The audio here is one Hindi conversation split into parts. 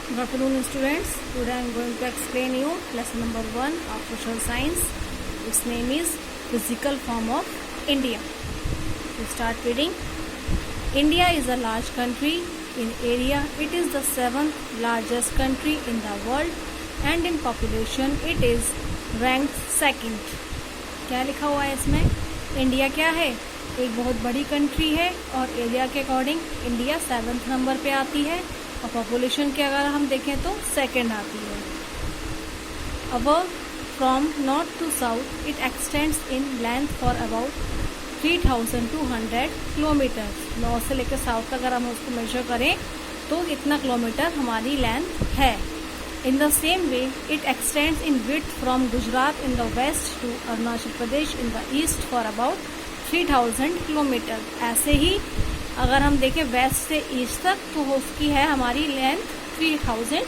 Good afternoon, students. Today I am going to explain you lesson number 1 of social science. Its name is physical form of India. We start reading. India is a large country in area. It is the 7th largest country in the world and in population it is ranked second. क्या लिखा हुआ है इसमें? इंडिया क्या है? एक बहुत बड़ी कंट्री है और एरिया के अकॉर्डिंग इंडिया 7th नंबर पे आती है और पॉपुलेशन के अगर हम देखें तो सेकंड आती है. Above from north to south it extends in length for about 3200 kilometre. North से लेकर साउथ तक अगर हम उसको मेजर करें तो इतना किलोमीटर हमारी लेंथ है. In the same way, it extends in width from Gujarat in the west to Arunachal Pradesh in the east for about 3000 kilometre. ऐसे ही अगर हम देखें वेस्ट से ईस्ट तक तो उसकी है हमारी length 3000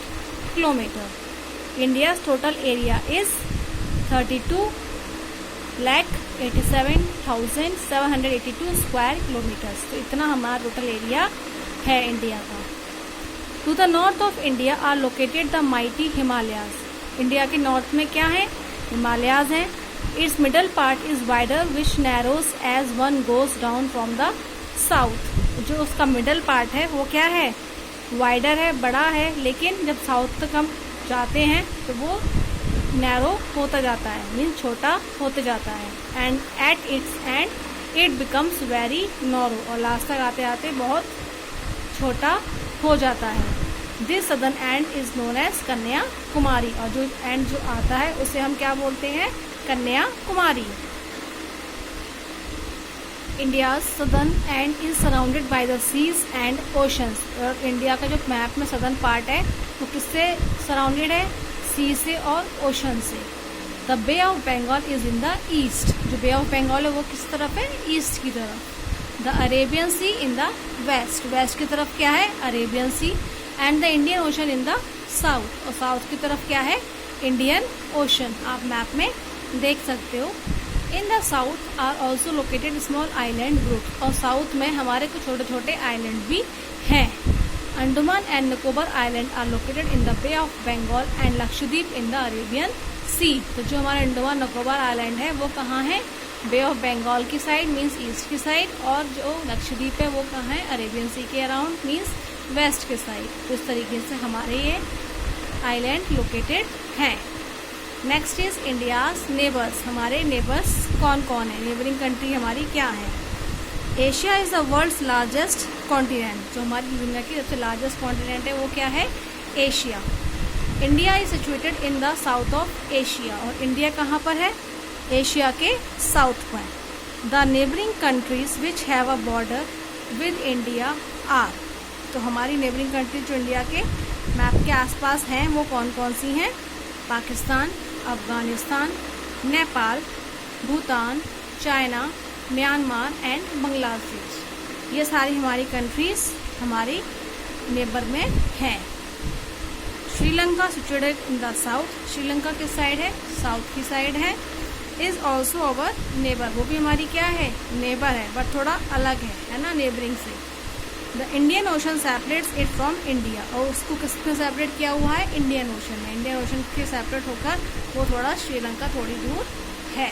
kilometre. India total area is 32,87,782 square kilometre. तो इतना हमारा टोटल एरिया है इंडिया का. To the north of India are located the mighty Himalayas. India के नॉर्थ में क्या है? हिमालयाज हैं. Its middle part is wider which narrows as one goes down from the south. जो उसका मिडल पार्ट है वो क्या है? वाइडर है, बड़ा है, लेकिन जब साउथ तक हम जाते हैं तो वो नैरो होता जाता है, मीन्स छोटा होते जाता है. And at its and it becomes very नॉरो. और लास्ट तक आते आते बहुत छोटा हो जाता है. This southern end is known as Kanyakumari. और जो एंड जो आता है उसे हम क्या बोलते हैं? Kanyakumari. India's southern end is surrounded by the seas and oceans. और इंडिया का जो मैप में सदर्न पार्ट है वो किससे सराउंडेड है? सी से और ओशन से. The bay of Bengal is in the east. जो बे ऑफ बंगाल है वो किस तरफ है? ईस्ट की तरफ. The Arabian sea in the west. West की तरफ क्या है? Arabian sea. And the Indian ocean in the south. और साउथ की तरफ क्या है? Indian ocean. आप मैप में देख सकते हो. In the south are also located small island group. और साउथ में हमारे कुछ छोटे छोटे आइलैंड भी हैं. Andaman and Nicobar island are located in the bay of Bengal and Lakshadweep in the Arabian sea. तो जो हमारा अंडमान निकोबार आइलैंड है वो कहाँ है? बे ऑफ बंगाल की साइड, मीन्स ईस्ट की साइड. और जो लक्षद्वीप है वो कहाँ है? अरेबियन सी के अराउंड, मीन्स वेस्ट के साइड. तो इस तरीके से हमारे ये आइलैंड लोकेटेड हैं. Next is India's neighbours. हमारे नेबर्स कौन कौन है? नेबरिंग कंट्री हमारी क्या है? Asia is the world's largest continent. जो हमारी दुनिया की सबसे लार्जेस्ट कॉन्टिनेंट है वो क्या है? Asia. India is situated in the south of Asia. और इंडिया कहाँ पर है? एशिया के साउथ पर. The neighbouring countries which have a border with India are. तो हमारी नेबरिंग कंट्री जो इंडिया के मैप के आसपास हैं वो कौन कौन सी हैं? Pakistan, Afghanistan, Nepal, Bhutan, China, Myanmar and Bangladesh. ये सारी हमारी कंट्रीज हमारी नेबर में हैं. Sri Lanka situated in the south. Sri Lanka किस साइड है? साउथ की साइड है. Is also our neighbour. वो भी हमारी क्या है? नेबर है, बट थोड़ा अलग है ना नेबरिंग से. The Indian ocean separates it from India. और उसको किसने सेपरेट किया हुआ है? इंडियन ओशन में. इंडियन ओशन के सेपरेट होकर वो थोड़ा श्रीलंका थोड़ी दूर है.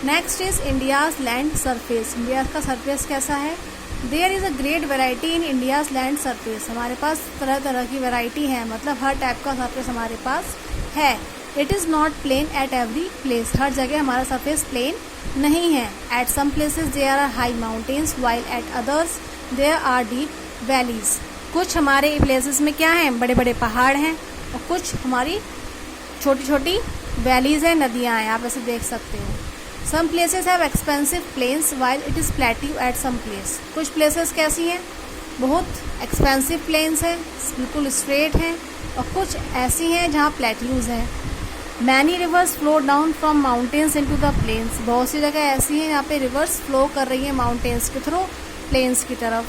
Next is India's land surface. India का सरफेस कैसा है? There is a great variety in India's land surface. हमारे पास तरह तरह की वेराइटी है, मतलब हर टाइप का सरफेस हमारे पास है. It is not plain at every place. हर जगह हमारा सरफेस प्लेन नहीं है. At some places there are high mountains while at others there are deep valleys. कुछ हमारे प्लेसेस में क्या है? बड़े बड़े पहाड़ हैं और कुछ हमारी छोटी छोटी वैलीज हैं, नदियाँ हैं. आप ऐसे देख सकते हो. Some places have expensive plains while it is plateau at some place. कुछ प्लेसेस कैसी हैं? बहुत एक्सपेंसिव प्लेन्स हैं, बिल्कुल स्ट्रेट हैं. और कुछ ऐसी हैं जहाँ प्लेट्यूज हैं. Many rivers flow down from mountains into the plains. बहुत सी जगह ऐसी हैं यहाँ पे रिवर्स फ्लो कर रही हैं माउंटेन्स के थ्रू प्लेन्स की तरफ.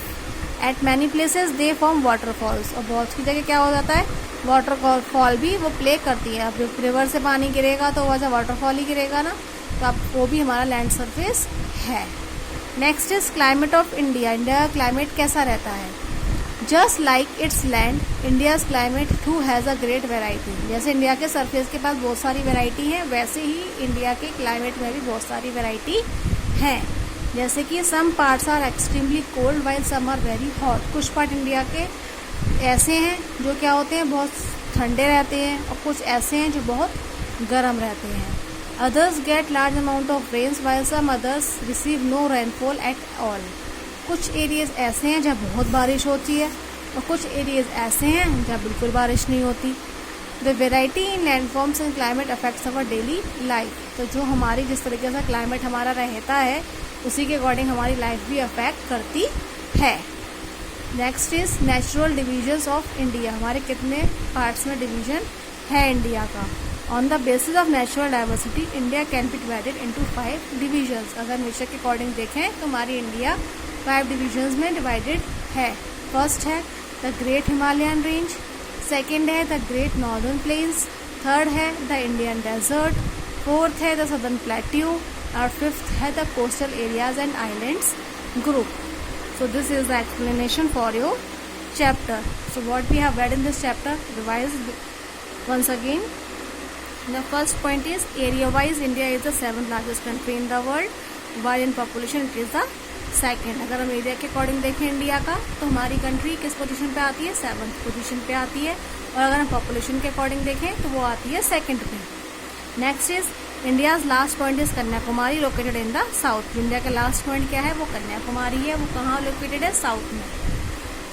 Eight many places they form waterfalls. और बहुत सी जगह क्या हो जाता है? वाटरफॉल भी वो प्ले करती है. अब रिवर से पानी गिरेगा तो वजह वाटरफॉल ही गिरेगा ना. तो अब वो भी हमारा लैंड सरफेस है. Next is climate of India. India का क्लाइमेट कैसा रहता है? Just like its land India's climate too has a great variety. जैसे इंडिया के सरफेस के पास बहुत सारी वेराइटी है, वैसे ही इंडिया के क्लाइमेट में भी बहुत सारी वेराइटी है। जैसे कि some parts are extremely cold while some are very hot. कुछ पार्ट इंडिया के ऐसे हैं जो क्या होते हैं, बहुत ठंडे रहते हैं, और कुछ ऐसे हैं जो बहुत गर्म रहते हैं। Others get large amount of rains while some others receive no rainfall at all. कुछ एरियाज ऐसे हैं जहाँ बहुत बारिश होती है, और कुछ एरियाज ऐसे हैं जहाँ बिल्कुल बारिश नहीं होती। The variety in landforms and climate affects our daily life. तो जो हमारी जिस तरीके से क्लाइमेट हमारा रहता है, उसी के अकॉर्डिंग हमारी लाइफ भी अफेक्ट करती है। Next is natural divisions of India. हमारे कितने पार्ट्स में डिवीजन है इंडिया का। On the basis of natural diversity India can be divided into 5 divisions. अगर नेचर के अकॉर्डिंग देखें तो हमारी इंडिया 5 डिविजन्स में डिवाइडेड है। फर्स्ट है the great Himalayan range, second है the great northern plains, third है द इंडियन डेजर्ट, फोर्थ है द सदर्न प्लेट्यू, और फिफ्थ है the coastal areas and islands group. So this is the explanation for your chapter. So what we have read in this chapter, revise once again. The first point is area wise India is the 7th largest country in the world, while in population it is the second. अगर हम एरिया के अकॉर्डिंग देखें इंडिया का, तो हमारी कंट्री किस पोजीशन पे आती है, 7th पोजीशन पे आती है। और अगर हम पॉपुलेशन के अकॉर्डिंग देखें तो वो आती है 2nd पे। Next is India's last point is Kanyakumari located in the south. India का लास्ट पॉइंट क्या है, वो कन्याकुमारी है। वो कहाँ लोकेटेड है, साउथ में।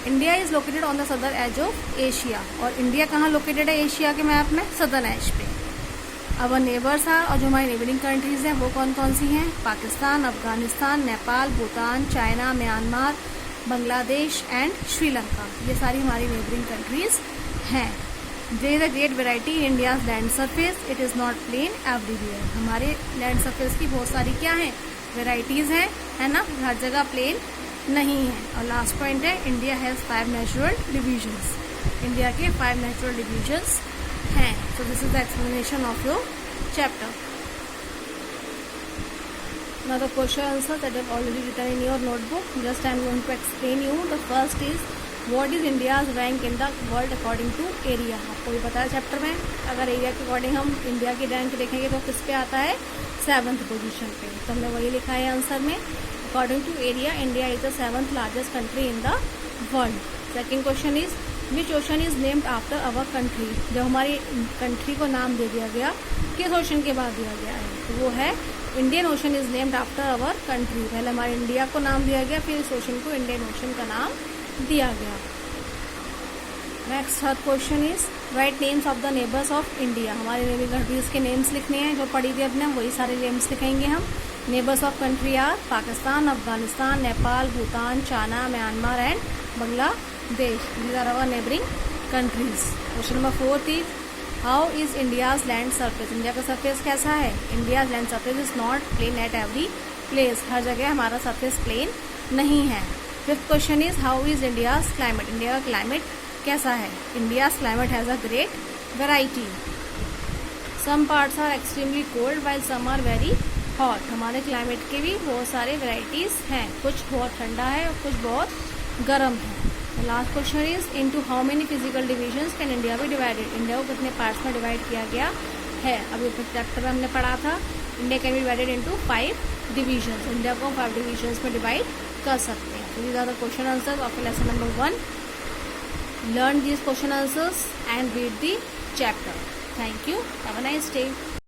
India is located on the southern edge of Asia. और इंडिया कहाँ लोकेटेड है एशिया के मैप में, सदर्न एज पे। अब नेबर्स आर, और जो हमारी नेबरिंग कंट्रीज हैं वो कौन कौन सी हैं, Pakistan, Afghanistan, Nepal, Bhutan, China, Myanmar, Bangladesh and Sri Lanka. ये सारी हमारी नेबरिंग कंट्रीज हैं। There is a great variety in India's land surface, it is not plain everywhere. हमारे लैंड सरफेस की बहुत सारी क्या हैं, वेराइटीज़ हैं, है ना, हर जगह प्लेन नहीं है। और लास्ट पॉइंट है India has 5 natural divisions. India के 5 नेचुरल डिविजन्स हैं। So this is the explanation of your chapter. Now the question answer that I have already written in your notebook. Just I am going to explain you. The first is what is India's rank in the world according to area. आपको भी पता है चैप्टर में, अगर एरिया के अकॉर्डिंग हम इंडिया की रैंक देखेंगे तो किस पे आता है, 7th पोजीशन पे। तो हमने वही लिखा है आंसर में। According to area India is the 7th largest country in the world. Second question is which ocean is named after our country. जब हमारी कंट्री को नाम दे दिया गया, किस ओशन के बाद दिया गया है, तो वो है Indian ocean is named after our country. पहले हमारे इंडिया को नाम दिया गया, फिर इस ओशन को इंडियन ओशन का नाम दिया गया। Next third question is right names of the neighbours of India. हमारे नेबरिंग कंट्रीज के नेम्स लिखने हैं, जो पढ़ी थी अपने वही सारे नेम्स लिखेंगे हम। Neighbours of country are Pakistan, Afghanistan, Nepal, Bhutan, China, Myanmar and Bangladesh. These are our neighbouring countries. Question number 4 is how is India's land surface. India का सरफेस कैसा है, India's land surface is not plain at every place. हर जगह हमारा सरफेस प्लेन नहीं है। Fifth question is how is India's climate. India का क्लाइमेट कैसा है, India's climate has a great variety. Some parts are extremely cold while some are very hot. हमारे क्लाइमेट के भी बहुत सारे वेराइटीज हैं, कुछ बहुत ठंडा है और कुछ बहुत गर्म है। Last question is into how many physical divisions can India be divided. India को कितने पार्ट्स में डिवाइड किया गया है। अभी चैप्टर में हमने पढ़ा था India can be divided into 5 divisions. India को 5 डिविजन्स में डिवाइड कर सकते हैं। So these are the question answers of lesson number 1. Learn these question answers and read the chapter. Thank you. Have a nice day.